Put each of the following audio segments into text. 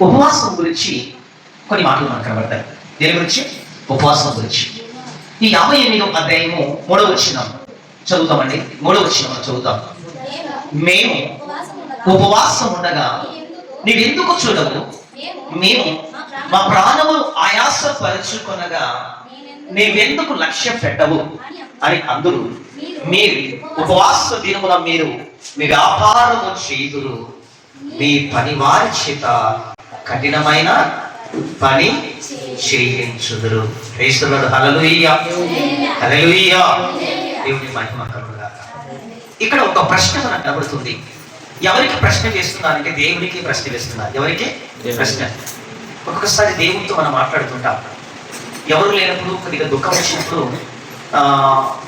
ఉపవాసం గురించి కొన్ని మాటలు మనకు కనబడతాయి. దేని గురించి? ఉపవాసం గురించి. ఈ 58వ అధ్యాయము 3వ వచనం చదువుతామండి. 3వ వచనం చదువుతాం. మేము ఉపవాసం ఉండగా నీవెందుకు చూడవు? మేము మా ప్రాణములు ఆయాసపరచుకొనగా నీవెందుకు లక్ష్యం పెట్టవు అని అందరూ, మీరు ఉపవాస దినమున మీరు మీ వ్యాపారము చేయుదురు, మీ పని వారి చేత కఠినమైన పని చేయించుదురు. క్రైస్తవుడు హల్లెలూయా, హల్లెలూయా, దేవుని మహిమ కలుగుగాక. ఇక్కడ ఒక ప్రశ్న మనకు కనబడుతుంది. ఎవరికి ప్రశ్న వేస్తున్నారంటే దేవునికి ప్రశ్న వేస్తున్నారు. ఎవరికి ప్రశ్న? ఒక్కొక్కసారి దేవునితో మనం మాట్లాడుతుంటాం. ఎవరు లేనప్పుడు, కొద్దిగా దుఃఖం వచ్చినప్పుడు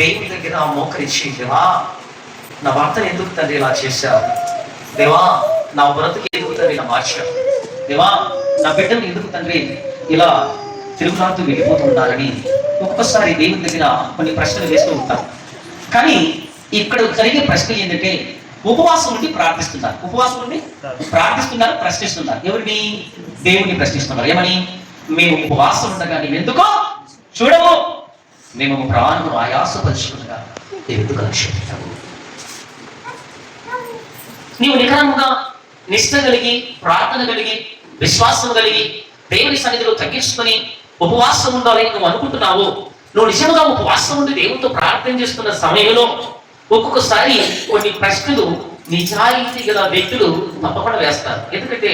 దేవుని దగ్గర మోకరించి, దేవా నా భర్తను ఎందుకు తండ్రి ఇలా చేశావు? దేవా నా బ్రతుకు ఎందుకు తండ్రి ఇలా మార్చావు? దేవా నా బిడ్డను ఎందుకు తండ్రి ఇలా తిరుగులాడుతూ వెళ్ళిపోతున్నారని ఒక్కొక్కసారి దేవుని దగ్గర కొన్ని ప్రశ్నలు వేస్తూ ఉంటాం. కానీ ఇక్కడ జరిగే ప్రశ్న ఏంటంటే, ఉపవాసం ఉండి ప్రార్థిస్తున్నారు. ఉపవాసం ఉండి ప్రార్థిస్తున్నారు, ప్రశ్నిస్తున్నారు. ఎవరిని? దేవుని ప్రశ్నిస్తున్నారు. ఏమని? మేము ఉపవాసం ఉండగా నీవెందుకో చూడము, మేము ప్రాణము ఆయాసపరుచుకునగా ఎందుకు లక్ష్యం పెట్టావు? నీవు నికరముగా నిష్ఠ కలిగి, ప్రార్థన కలిగి, విశ్వాసం కలిగి, దేవుని సన్నిధిలో తగ్గించుకొని ఉపవాసం ఉండాలని నువ్వు అనుకుంటున్నావు. నువ్వు నిజంగా ఉపవాసం ఉండి దేవునితో ప్రార్థన చేస్తున్న సమయంలో ఒక్కొక్కసారి కొన్ని ప్రశ్నలు నిజాయితీ గల వ్యక్తులు తప్పకుండా వేస్తారు. ఎందుకంటే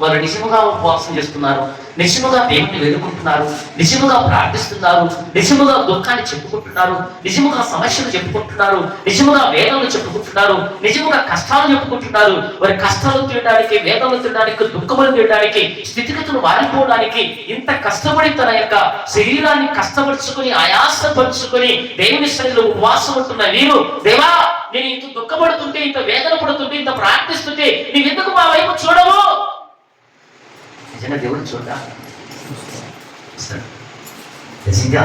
వారు నిజముగా ఉపవాసం చేస్తున్నారు, నిజముగా దేవుని వేడుకుంటున్నారు, నిజముగా ప్రార్థిస్తున్నారు, నిజముగా దుఃఖాన్ని చెప్పుకుంటున్నారు, నిజముగా సమస్యలు చెప్పుకుంటున్నారు, నిజముగా వేదనలు చెప్పుకుంటున్నారు, నిజముగా కష్టాలు చెప్పుకుంటున్నారు. వారి కష్టాలు తీయడానికి, వేదనలు తీయడానికి, దుఃఖములు తీయడానికి, స్థితిగతులు మారిపోవడానికి ఇంత కష్టపడి తన యొక్క శరీరాన్ని కష్టపరుచుకొని, ఆయాసపరుచుకొని దేవుని సన్నిధిలో ఉపవాసం ఉంటున్న వీరు, దేవా నేను ఇంత దుఃఖపడుతుంటే, ఇంత వేదన పడుతుంటే, ఇంత ప్రార్థిస్తుంటే నీవెందుకు మా వైపు చూడవు? నిజంగా దేవుడు చూడా? నిజంగా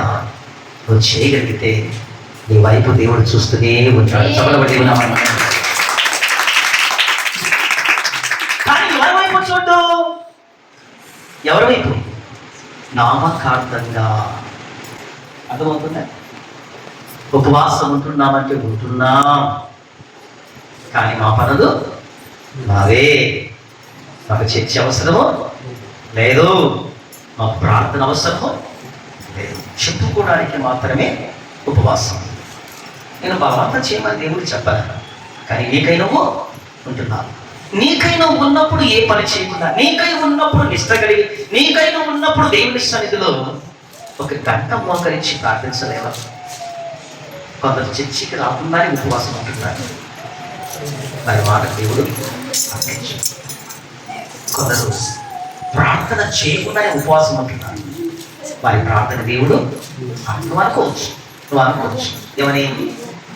నువ్వు చేయగలిగితే నీ వైపు దేవుడు చూస్తూనే ఉంటాడు. చెప్పబడి కానీ ఎవరి వైపు చూడు? ఎవరి వైపు? నామకార్థంగా. అర్థమవుతుందా? ఉపవాసం ఉంటున్నామంటే ఉంటున్నాం, కానీ మా పనులు నావే. మాకు చర్చ అవసరమో లేదు, మాకు ప్రార్థన అవసరమో లేదు, చెప్పుకోవడానికి మాత్రమే ఉపవాసం. నేను బలవంతం చేయమని దేవుడు చెప్పాను, కానీ నీకై నువ్వు ఉంటున్నావు. నీకై నువ్వు ఉన్నప్పుడు ఏ పని చేయకుండా, నీకై ఉన్నప్పుడు నిష్ట కలిగి, నీకై నువ్వు ఉన్నప్పుడు దేవుని సన్నిధిలో ఒక గంట మోకరించి ప్రార్థించలేవా? కొందరు చర్చికి రాకుండానే ఉపవాసం ఉంటున్నారు. మరి మాట దేవుడు కొందరు ప్రార్థన చేయకుండానే ఉపవాసం ఉంటున్నారు. వారి ప్రార్థన దేవుడు నువ్వు అనుకోవచ్చు ఏమని?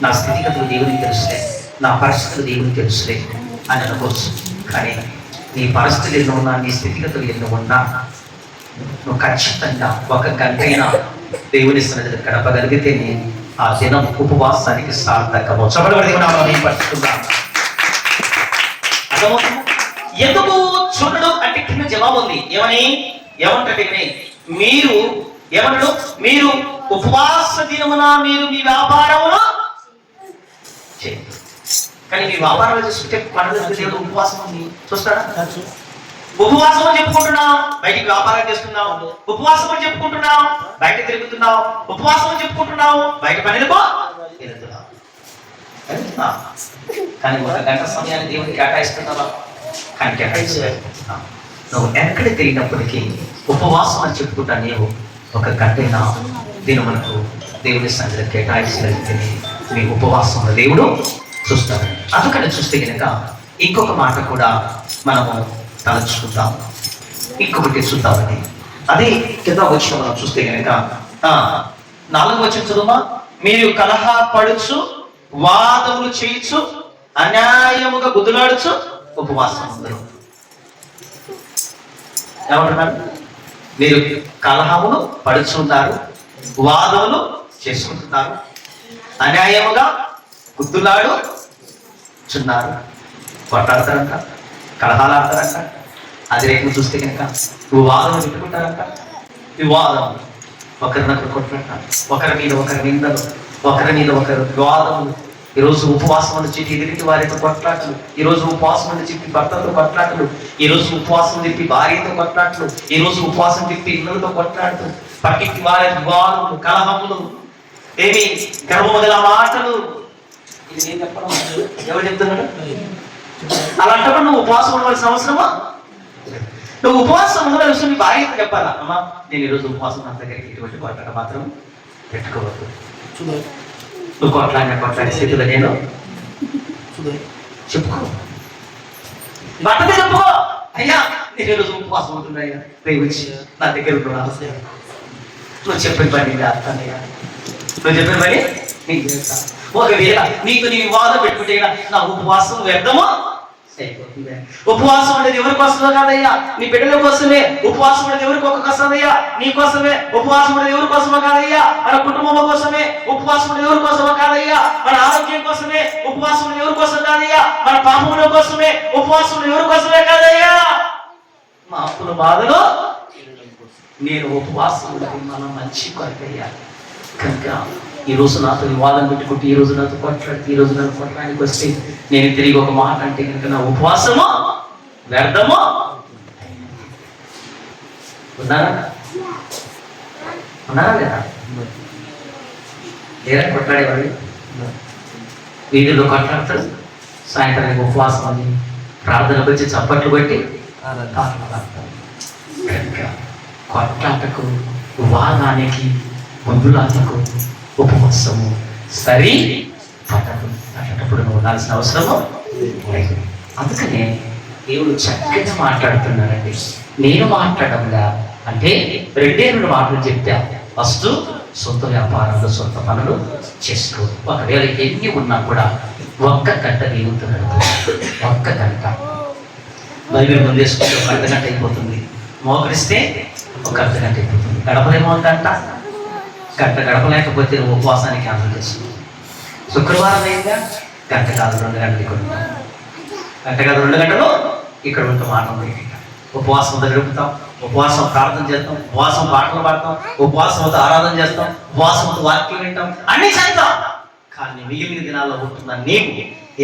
నా స్థితిగతులు దేవునికి తెలుసులే, నా పరిస్థితులు దేవునికి తెలుసులే అని అనుకోవచ్చు. కానీ నీ పరిస్థితులు ఎన్నో ఉన్నా, నీ స్థితిగతులు ఎన్నో ఉన్నా, నువ్వు ఖచ్చితంగా ఒక గంట అయినా దేవుని సన్నిధిలో గడపగలిగితే ఆ దినం ఉపవాసానికి సార్థకము. ఎందుకు చూడడు అంటే కింద జవాబు ఉంది. ఏమంటే మీరు ఏమన్నాడు? మీరు ఉపవాస దినమున మీరు మీ వ్యాపారమును చేయండి. కానీ మీ వ్యాపారాలు చూస్తుంటే పండుగ దేవుడు ఉపవాసం ఉంది చూస్తాడా? ఉపవాసం అని చెప్పుకుంటున్నావు, బయటికి వ్యాపారం చేస్తున్నావు. ఉపవాసం అని చెప్పుకుంటున్నావు, బయట తిరుగుతున్నావు. ఉపవాసం అని చెప్పుకుంటున్నావు, బయట పనిలో వెళ్తున్నావు. కానీ ఒక గంట సమయాన్ని దేవునికి కేటాయిస్తున్నావా? కానీ కేటాయించలేదు. నువ్వు ఎక్కడ తిరిగినప్పటికీ ఉపవాసం అని చెప్పుకుంటా నీవు ఒక గంటైనా దినమునకు దేవుని సన్నిధిలో కేటాయించగలిగితే మీ ఉపవాసం దేవుడు చూస్తాడు. అందుకని చూస్తే కనుక ఇంకొక మాట కూడా మనము తలంచుకుంటాం. ఇంకొకటి చూద్దామని అదే కింద వచ్చిన మనం చూస్తే కనుక 4వ వచనం చదువుమా. మీరు కలహ పడుచు, వాదములు చేయొచ్చు, అన్యాయముగా గుద్దులాడుచు ఉపవాసం అందరూ. ఏమంటున్నారు? మీరు కలహములు పడుచున్నారు, వాదములు చేసుకుంటున్నారు, అన్యాయముగా గుద్దులాడుచున్నారు. కొట్లాడతారంట, కలహాలు ఆడతారంట, అది రేపు చూస్తే కనుక వివాదం పెట్టుకుంటారంట. వివాదం, ఒకరినొకరు కొట్లాట, ఒకరి మీద ఒకరి నిందలు, ఒకరి మీద ఒకరు వివాదములు. ఈరోజు ఉపవాసం అని చెప్పి ఎదురికి వారితో కొట్లాటలు, ఈరోజు ఉపవాసం అని చెప్పి భర్తలతో కొట్లాటలు, ఈరోజు ఉపవాసం చెప్పి భార్యతో కొట్లాటలు, ఈరోజు ఉపవాసం చెప్పి ఇళ్ళతో కొట్లాటలు, పక్కింటి వారి వివాదములు, కలహములు, ఏమి గర్భమొదల మాటలు. ఇది నేను చెప్పడం, ఎవరు చెప్తున్నాడు? అలాంటప్పుడు నువ్వు ఉపవాసం ఉండవలసిన అవసరమా? నువ్వు ఉపవాసం ఉన్న విషయం నీ భార్యతో చెప్పాలా, అమ్మా నేను ఈరోజు ఉపవాసం నా దగ్గరికి ఇటువంటి కొట్లాట మాత్రం పెట్టుకోవద్దు. నువ్వు కొట్లాడే స్థితిలో నేను చెప్పుకో, భర్తతో చెప్పుకో, అయ్యా నేను ఈరోజు ఉపవాసం ఉంటున్నాయ్యా, వచ్చి నా దగ్గర నువ్వు చెప్పిన పని చేస్తానయ్యా, నువ్వు చెప్పిన పని నీకు చేస్తా. ఒకవేళ నీకు నీ వివాదం పెట్టుకుంటే నా ఉపవాసం వ్యర్థమో అయిపోతుంది. ఉపవాసం అనేది ఎవరి కోసమో కాదయ్యా, నీ బిడ్డల కోసమే. ఉపవాసం అనేది ఎవరి కోసమయ్యా? నీ కోసమే. ఉపవాసం అనేది ఎవరి కోసమో కాదయ్యా, మన కుటుంబం కోసమే. ఉపవాసం అనేది ఎవరి కోసమో కాదయ్యా, మన ఆరోగ్యం కోసమే. ఉపవాసం అనేది ఎవరి కోసం కాదయ్యా, మన పాపముల కోసమే. ఉపవాసం ఎవరి కోసమే కాదయ్యా, మా అప్పుల బాధలో నేను ఉపవాసం ఉన్నది మన మంచి కొరకయ్యా. కనుక ఈ రోజు నాతో వివాదం పెట్టుకుంటే, ఈ రోజు నాతో కొట్లాడితే, ఈ రోజు నాతో కొట్టడానికి వస్తే నేను తిరిగి ఒక మాట అంటే కనుక నా ఉపవాసమో వ్యర్థమో. ఉన్నారా లేదా? లేరా కొట్లాడేవాళ్ళు? వీధిలో కొట్లాడతారు, సాయంత్రానికి ఉపవాసం అని ప్రార్థనకు వచ్చి చప్పట్లు కొట్టి కొట్లాటకు, వివాదానికి, మందులాటకు ఉపవాసము సరి పట్టదు. అట్లాంటప్పుడు నువ్వు ఉండాల్సిన అవసరము లేదు. అందుకనే దేవుడు చక్కగా మాట్లాడుతున్నాడండి. నేను మాట్లాడంగా అంటే 2 మాటలు చెప్పా. ఫస్ట్, సొంత వ్యాపారాలు, సొంత పనులు చేసుకో. ఒకవేళ ఎన్ని ఉన్నా కూడా ఒక్క గంట దేవుతున్నాడు. ఒక్క గంట బైబిల్ ముందేసుకుంటే ఒక అర్ధగంట అయిపోతుంది. మోకరిస్తే ఒక అర్ధగంట అయిపోతుంది. గడపలేమో గంట గడపలేకపోతే నువ్వు ఉపవాసానికి క్యాన్సిల్ చేస్తున్నావు. శుక్రవారం అయిందా, గంట కాదు 2 గంటలు ఇక్కడ ఉంటాం, గంట కాదు 2 గంటలు ఇక్కడ ఉంటాం. మాట ఉపవాసం గడుపుతాం, ఉపవాసం ప్రార్థన చేస్తాం, ఉపవాసం పాటలు పాడతాం, ఉపవాసంతో ఆరాధన చేస్తాం, ఉపవాసంతో వాక్యం వింటాం, అన్ని చేద్దాం. కానీ మిగిలిన దినాల్లో ఉంటున్న నీవు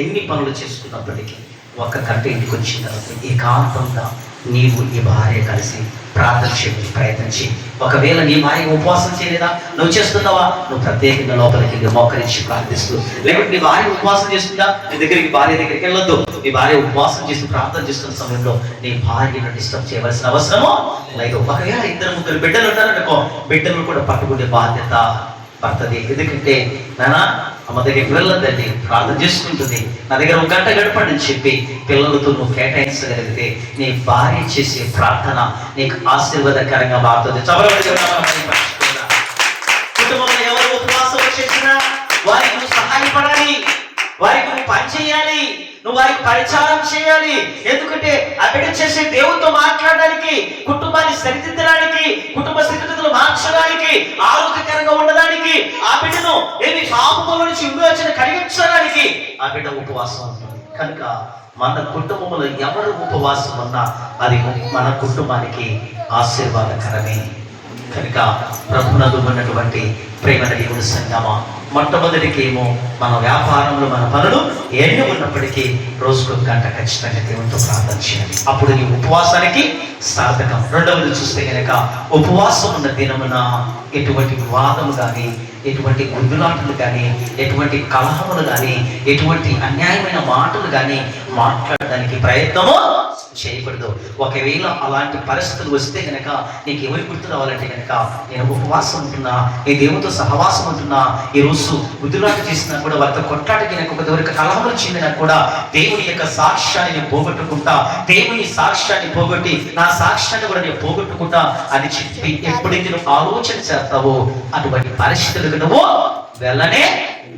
ఎన్ని పనులు చేసుకున్నప్పటికీ ఒక్క గంట ఇంటికి వచ్చిన తర్వాత ఏకాంతంగా నీవు నీ భార్య కలిసి ప్రార్థన చేయడానికి ప్రయత్నించి, ఒకవేళ నీ భార్య ఉపవాసం చేయలేదా, నువ్వు చేస్తున్నావా, నువ్వు ప్రత్యేకంగా లోపలికి మోకరించి ప్రార్థిస్తూ, లేకపోతే నీ భార్య ఉపవాసం చేస్తుందా, నీ దగ్గరికి భార్య దగ్గరికి వెళ్ళొద్దు. నీ భార్య ఉపవాసం చేస్తూ ప్రార్థన చేస్తున్న సమయంలో నీ భార్యను డిస్టర్బ్ చేయవలసిన అవసరమో లేదు. ఒకవేళ 2-3 బిడ్డలు ఉంటారనుకో, బిడ్డలను కూడా పట్టుకునే బాధ్యత భర్తది. ఎందుకంటే నానా అమ్మ దగ్గరికి వెళ్ళొద్దండి, ప్రార్థన చేసుకుంటుంది, నా దగ్గర 1 గంట గడపండి అని చెప్పి పిల్లలతో నువ్వు కేటాయించగలిగితే నీ భార్య చేసే ప్రార్థన నీకు ఆశీర్వాదకరంగా మారుతుంది. కుటుంబంలో ఎవరు ఉపవాసం చేసినా వారికి నువ్వు సహాయపడాలి, వారికి నువ్వు పని చేయాలి, నువ్వు వారికి పరిచారం చేయాలి. ఎందుకంటే ఆ బిడ్డ చేసే దేవునితో మాట్లాడడానికి, కుటుంబాన్ని సరిదిద్దడానికి, కుటుంబ స్థితిగతులు మార్చడానికి, ఆరోగ్యకరంగా ఉండడానికి, ఆ బిడ్డను ఏమి పాపముల నుంచి విమోచన కలిగించడానికి ఆ బిడ్డ ఉపవాసం ఉంటుంది. కనుక మన కుటుంబంలో ఎవరు ఉపవాసం ఉన్నా అది మన కుటుంబానికి ఆశీర్వాదకరమే. కనుక ప్రభునందు ఉన్నటువంటి ప్రేమ దేవుని సంగమా, మొట్టమొదటికేమో మన వ్యాపారంలో మన పనులు ఎన్ని ఉన్నప్పటికీ రోజుకు 1 గంట ఖచ్చితంగా దేవునితో ప్రార్థన చేయాలి. అప్పుడు నీ ఉపవాసానికి సార్థకం. రెండవది చూస్తే కనుక ఉపవాసం ఉన్న దినమున ఎటువంటి వివాదము కానీ, ఎటువంటి గుద్దులాటలు కానీ, ఎటువంటి కలహములు కానీ, ఎటువంటి అన్యాయమైన మాటలు కానీ మాట్లాడడానికి ప్రయత్నము చేయకూడదు. ఒకవేళ అలాంటి పరిస్థితులు వస్తే కనుక నీకు ఎవరి గుర్తు రావాలంటే కనుక, నేను ఉపవాసం ఉంటున్నా, ఈ దేవునితో సహవాసం ఉంటున్నా, ఈ రోజు గుద్దులాట చేసినా కూడా, వారితో కొట్లాటకి ఎవరికి కలహములు చెందినా కూడా దేవుని యొక్క సాక్ష్యాన్ని పోగొట్టుకుంటా, దేవుని సాక్ష్యాన్ని పోగొట్టి నా సాక్ష్యాన్ని కూడా నేను పోగొట్టుకుంటా అని చెప్పి ఎప్పుడైతే నువ్వు ఆలోచన చేస్తావో అటువంటి పరిస్థితులకు నువ్వు వెళ్ళనే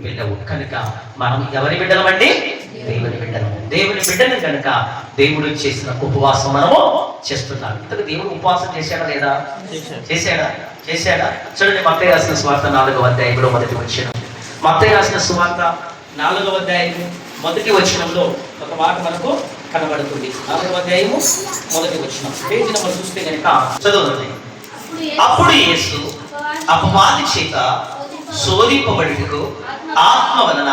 వెళ్ళవు. కనుక మనం ఎవరి బిడ్డలమండి? దేవుని బిడ్డలు. దేవుని బిడ్డలు కనుక దేవుడు చేసిన ఉపవాసం మనము చేస్తున్నాం. ఇంతకు దేవుడు ఉపవాసం చేశాడా లేదా? చేశాడా? చూడండి, మత్తయి రాసిన సువార్త 4వ అధ్యాయంలో మొదటి వచనం. మత్తయి రాసిన సువార్త 4వ అధ్యాయం మొదటి వచనంలో ఒక మాట మనకు కనబడుతుంది. 4వ అధ్యాయము 1వ వచనం పేజీ నెంబర్ చూస్తే కనుక చదవండి. అప్పుడు యేసు అపవాది చేత శోధింపబడుటకు ఆత్మ వలన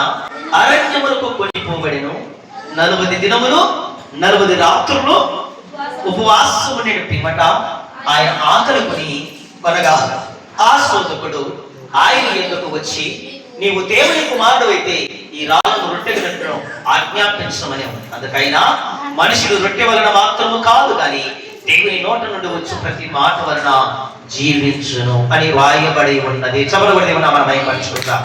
అరణ్యములకు కొనిపోబడెను. 40 దినములు 40 రాత్రులు ఉపవాసము నేను పిమ్మట ఆయన ఆకలి కొని కొనగా ఆ శోధకుడు ఆయన యొద్దకు వచ్చి, నీవు దేవుని కుమారుడు అయితే ఈ రాళ్ళను రొట్టెలు ఆజ్ఞాపించమని. అందుకైనా మనుషుడు రొట్టె వలన మాత్రము కాదు కానీ దేవుని నోట నుండి వచ్చు ప్రతి మాట వలన జీవించును అని రాయబడి ఉన్నది. చదవబడి ఏమన్నా మనం భయపరచుకుంటాం.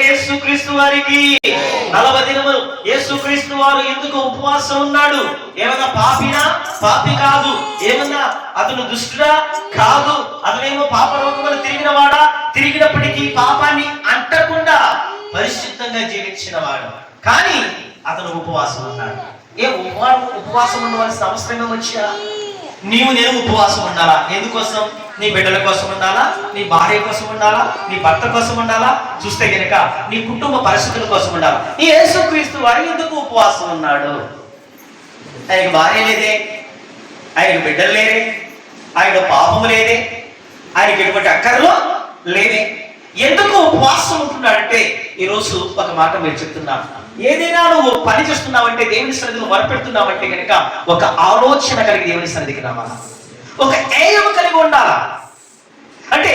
యేసుక్రీస్తు వారికి 40 దినములు యేసుక్రీస్తు వారు ఎందుకు ఉపవాసం ఉన్నాడు? ఏమన్నా పాపి కాదు. ఏమన్నా అతను దుష్టుడా కాదు. అతనేమో పాప రోగములు తిరిగినవాడా? తిరిగినప్పటికీ పాపాన్ని అంటకుండా పరిశుద్ధంగా జీవించిన వాడు. కానీ అతను ఉపవాసం ఉన్నాడు. ఉపవాసం ఉండవలసిన అవసరమే వచ్చా? నేను ఉపవాసం ఉండాలా? ఎందుకోసం? నీ బిడ్డల కోసం ఉండాలా? నీ భార్య కోసం ఉండాలా? నీ భర్త కోసం ఉండాలా? చూస్తే గనక నీ కుటుంబ పరిస్థితుల కోసం ఉండాలా? ఈ యేసుక్రీస్తు వారు ఎందుకు ఉపవాసం ఉన్నాడు? ఆయనకు భార్య లేదే, ఆయనకు బిడ్డలు లేదే, ఆయన పాపము లేదే, ఆయనకి ఎటువంటి అక్కర్లు లేదే. ఎందుకు ఉపవాసం ఉంటున్నాడంటే ఈరోజు ఒక మాట మీరు చెప్తున్నాను. ఏదైనా నువ్వు పని చేస్తున్నావంటే, దేవుని సన్నిధిని మొరపెడుతున్నావంటే కనుక ఒక ఆలోచన కలిగి దేవుని సన్నిధికి రావాలా, ఒక ఏయం కలిగి ఉండాలా. అంటే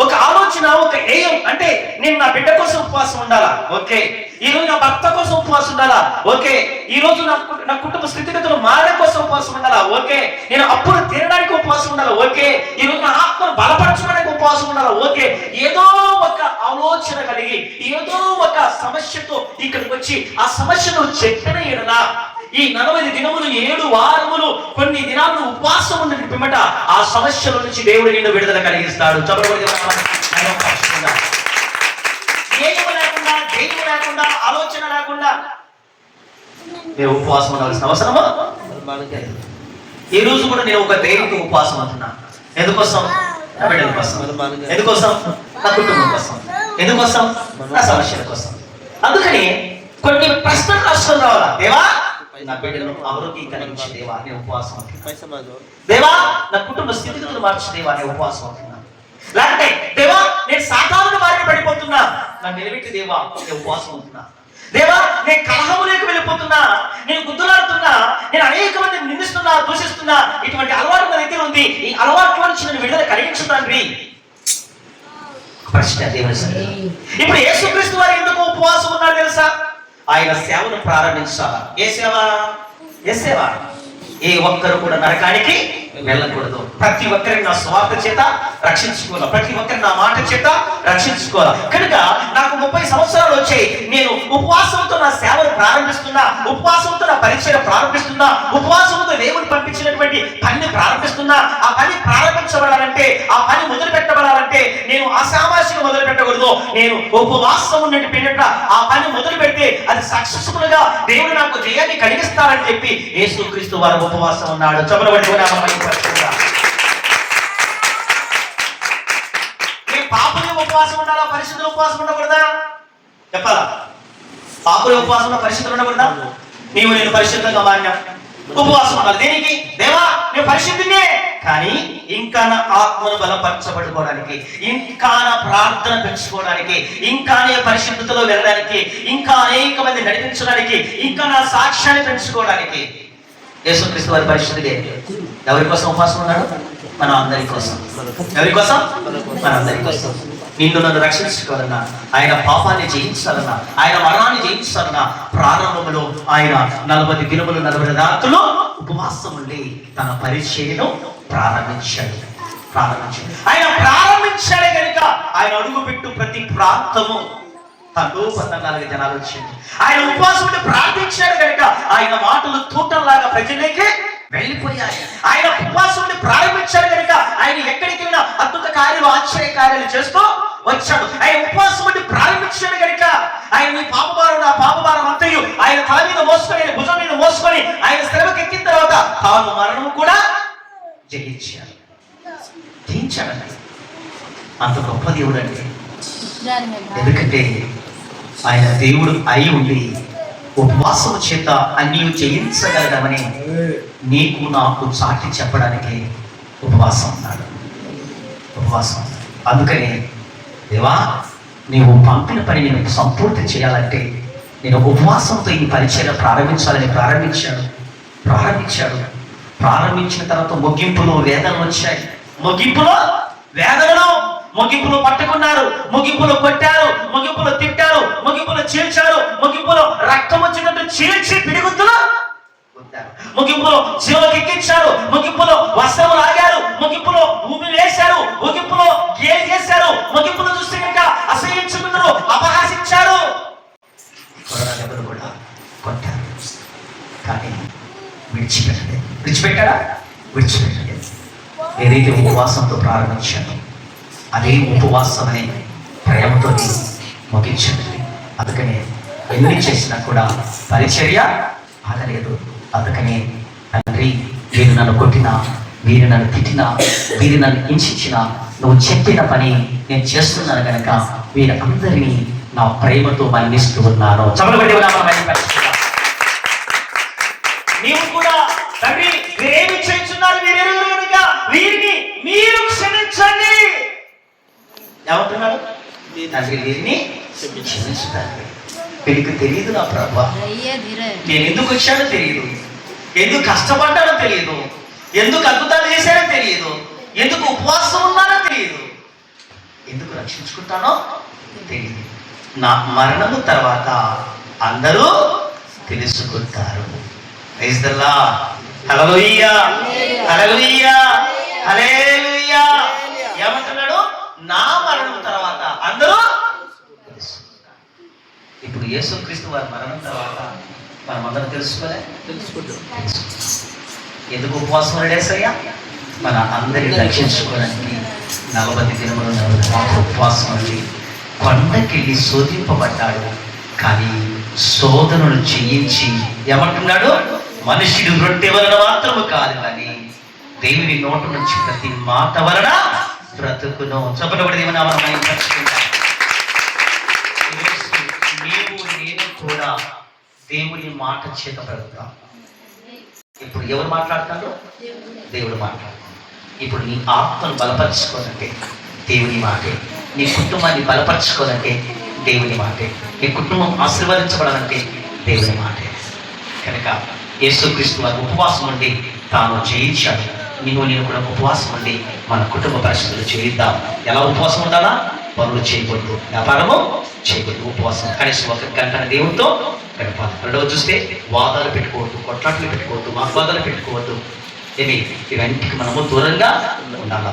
ఒక ఆలోచన, ఒక ఏయం. అంటే నేను నా బిడ్డ కోసం ఉపవాసం ఉండాలా, ఓకే. ఈరోజు నా భర్త కోసం ఉపవాసం ఉండాలా, ఓకే. ఈరోజు నా కుటుంబ స్థితిగతులు మారడం కోసం ఉపవాసం ఉండాలా, ఓకే. నేను అప్పులు తీరడానికి ఉపవాసం ఉండాలా, ఓకే. ఈరోజు నా ఆత్మను బలపరచడానికి ఉపవాసం ఉండాలా, ఓకే. ఏదో ఒక ఆలోచన కలిగి ఏదో ఒక సమస్యతో ఇక్కడికి వచ్చి ఆ సమస్యను చెప్పిన ఎడలా ఈ 40 దినములు 7 వారములు కొన్ని దినాలు ఉపవాసం ఉన్నది పిమ్మట ఆ సమస్యల నుంచి దేవుడు నిన్ను విడుదల కలిగిస్తాడు. లేకుండా ఆలోచన లేకుండా మీరు ఉపవాసం ఉండవలసిన అవసరమా? ఈ రోజు కూడా నేను ఒక దేవుడికి ఉపవాసం అంటున్నా. ఎందుకోసం? నా బిడ్డల కోసం. ఎందుకోసం? నా కుటుంబం కోసం. ఎందుకోసం? నా సమస్యల కోసం. అందుకని కొన్ని ప్రశ్నలు రాష్ట్రం రావాలా. దేవా, నా బిడ్డను ఆరోగ్యకరించి దేవా నేను ఉపవాసం అంటున్నా. దేవా, నా కుటుంబ స్థితిగతులు మార్చి దేవా నేను ఉపవాసం అంటున్నా. లేకపోతే దేవా, నేను సాధారణ బారిన పడిపోతున్నా, నా నిలబెట్టి దేవా నేను ఉపవాసం అంటున్నా. దేవా, నేను కలహములోకి వెళ్ళిపోతున్నా, నేను గుద్దులాడుతున్నా, నేను అనేక మందిని నిందిస్తున్నా, దూషిస్తున్నా, ఇటువంటి అలవాటు నా దగ్గర ఉంది. ఈ అలవాట్ల నుంచి నేను విడుదల కలిగించు తండ్రి. ప్రశ్న దేవుని సన్నిధిలో. ఇప్పుడు యేసుక్రీస్తు వారు ఎందుకు ఉపవాసం ఉన్నారు తెలుసా? ఆయన సేవను ప్రారంభించాలా. ఏ సేవ? ఏ ఒక్కరు కూడా నరకానికి వెళ్ళకూడదు. ప్రతి ఒక్కరిని నా స్వార్థ చేత రక్షించుకోవాలి, ప్రతి ఒక్కరిని నా మాట చేత రక్షించుకోవాలి. కనుక నాకు 30 సంవత్సరాలు వచ్చాయి. నేను ఉపవాసంతో నా సేవను ప్రారంభిస్తున్నా, ఉపవాసంతో నా పరీక్షను ప్రారంభిస్తున్నా, ఉపవాసంతో దేవుడు పంపించినటువంటి పనిని ప్రారంభిస్తున్నా. ఆ పని ప్రారంభించబడాలంటే, ఆ పని మొదలు పెట్టబడాలంటే నేను ఆశామాషిగా మొదలు పెట్టకూడదు. నేను ఉపవాసం ఉన్నట్టు పెరిగినట్టు ఆ పని మొదలు పెడితే అది సక్సెస్ఫుల్ గా దేవుడు నాకు జయాన్ని కలిగిస్తారని చెప్పి యేసుక్రీస్తు వారు ఉపవాసం ఉన్నాడు. చమరబడి పాపులు ఉపవాసం ఉండాలా, పరిశుద్ధులు ఉపవాసం ఉండకూడదా? చెప్పాలా? పాపులు ఉపవాసం ఉన్న పరిశుద్ధులు ఉండకూడదా? నేను పరిశుద్ధంగా మారినా ఉపవాసం ఉండాలి. దేనికి? దేవా, నేను పరిశుద్ధినే, కానీ ఇంకా నా ఆత్మను బలపరచబడుకోవడానికి, ఇంకా నా ప్రార్థన పెంచుకోవడానికి, ఇంకా నే పరిశుద్ధతలో వెళ్ళడానికి, ఇంకా అనేక మంది నడిపించడానికి, ఇంకా నా సాక్ష్యాన్ని పెంచుకోవడానికి యేసుక్రీస్తు వారి పరిశుద్ధుడే. ఎవరి కోసం ఉపవాసం ఉన్నాడు? మన అందరి కోసం. ఎవరి కోసం? మన అందరి కోసం. నిన్ను నన్ను రక్షించుకోవాలన్నా, ఆయన పాపాన్ని జయించాలన్నా, ఆయన మరణాన్ని జయించాలన్నా ప్రారంభంలో ఆయన 40 దినములు 40 రాత్రులు ఉపవాసం ఉండి తన పరిచర్యను ప్రారంభించాడు. ఆయన ప్రారంభించాడే కనుక ఆయన అడుగుపెట్టు ప్రతి ప్రాంతము తండోపతండాలుగా జనాలు వచ్చింది. ఆయన ఉపవాసం ఉండి ప్రార్థించాడు కనుక ఆయన మాటలు తూటంలాగా ప్రజలకే వెళ్ళిపోయాయి. ఆయన ఉపవాసం ఉండి ప్రారంభించాడు కనుక ఆయన ఎక్కడికి వెళ్ళినా అద్భుత కార్యాలు, ఆశ్చర్య కార్యాలు చేస్తూ వచ్చాడు. ఆయన ఉపవాసం ఉండి ప్రారంభించాడు కనుక ఆయన నీ పాపభారం, నా పాపభారం అంతయు ఆయన తల మీద మోసుకొని, ఆయన భుజం మీద మోసుకొని ఆయన శ్రమకి ఎక్కిన తర్వాత తాను మరణం కూడా జయించాడు. అంత గొప్ప దేవుడు అండి. ఎందుకంటే ఆయన దేవుడు అయి ఉండి ఉపవాసం చేత అన్ని జయించగలగమని నీకు నాకు చాటి చెప్పడానికి ఉపవాసం ఉన్నాడు. ఉపవాసం. అందుకని దేవా, నీవు పంపిన పని నేను సంపూర్తి చేయాలంటే నేను ఉపవాసంతో ఈ పరిచయం ప్రారంభించాలని ప్రారంభించిన తర్వాత ముగింపులో వేదనలు వచ్చాయి. ముగింపులో పట్టుకున్నారు, ముగింపులో కొట్టారు, ముగింపులో తిట్టారు, ముగింపులో చీల్చారు, ముగింపులో రక్తం వచ్చినట్టు చీల్చి పిడిగుద్దులు ముగింపులో శివకి ఎక్కించారు, ముగింపులో వస్త్రము లాగారు, ముగింపులో భూమి వేశారు, ముగింపులో గేలి చేశారు, ముగింపులో చూస్తే కనుక అసహించుకున్నారు, అపహాసించారు, దెబ్బలు కూడా కొట్టారు. కానీ విడిచిపెట్టాడా? విడిచిపెట్టలేదు. ఏదైతే ఉపవాసంతో ప్రారంభించాను అదే ఉపవాసం అనే ప్రేమతో ముగించండి. అందుకనే ఎన్ని చేసినా కూడా పరిచర్య ఆగలేదు. అందుకనే తండ్రి, వీరు నన్ను కొట్టినా, వీరు నన్ను తిట్టినా, వీరు నన్ను హింసించినా, నువ్వు చెప్పిన పని నేను చేస్తున్నాను కనుక వీరందరినీ నా ప్రేమతో మన్నిస్తూ ఉన్నాను. నీవు కూడా తండ్రి, వీరేమి చేస్తున్నారు వీరిని మీరు క్షమించండి. ఏమంటున్నాడు తండ్రి? వీరిని క్షమించండి. వీరికి తెలియదు నా ప్రభా, నేను ఎందుకు వచ్చానో తెలియదు, ఎందుకు కష్టపడ్డానో తెలియదు, ఎందుకు అద్భుతాలు చేశానో తెలియదు, ఎందుకు ఉపవాసం ఉన్నానో తెలియదు, ఎందుకు రక్షించుకుంటానో తెలియదు. నా మరణము తర్వాత అందరూ తెలుసుకుంటారు. హల్లెలూయా, హల్లెలూయా, హల్లెలూయా. ఏమంటున్నాడు? నా మరణం తర్వాత అందరూ తెలుసుకుంటారు. ఇప్పుడు యేసుక్రీస్తు వారి మరణం తర్వాత మనం అందరం తెలుసుకుంటాం. ఎందుకు ఉపవాసం అయ్యా? మన అందరిని రక్షించుకోవడానికి 40 దినములు 40 ఉపవాసం అండి. కొండకెళ్ళి శోధింపబడ్డాడు, కానీ శోధనలు జయించి ఏమంటున్నాడు? మనుషుడు రొట్టె వలన మాత్రము కాదు కానీ దేవుని నోటు నుంచి ప్రతి మాట వలన బ్రతుకును. చెప్పబడి నీవు నేను కూడా దేవుని మాట చేత బ్రతుకుతాం. ఇప్పుడు ఎవరు మాట్లాడతారు? దేవుడు మాట్లాడతాడు. ఇప్పుడు నీ ఆత్మను బలపరచుకోవాలంటే దేవుని మాటే, నీ కుటుంబాన్ని బలపరచుకోవాలంటే దేవుని మాటే, నీ కుటుంబం ఆశీర్వదించబడాలంటే దేవుని మాటే. కనుక యేసుక్రీస్తు వారు ఉపవాసం ఉండి తాను జయించాడు. నేను కూడా ఉపవాసం ఉండి మన కుటుంబ పరిస్థితులు చేయిద్దాం. ఎలా ఉపవాసం ఉండాలా? పనులు చేయకూడదు, వ్యాపారము చేయకూడదు, ఉపవాసం కనీసం 1 గంట దేవుడితో గడపాలి. రెండవ చూస్తే వాదాలు పెట్టుకోవద్దు, కొట్లాట్లు పెట్టుకోవద్దు, వాగ్వాదాలు పెట్టుకోవద్దు. ఇవన్నిటికి మనము దూరంగా ఉండాలి.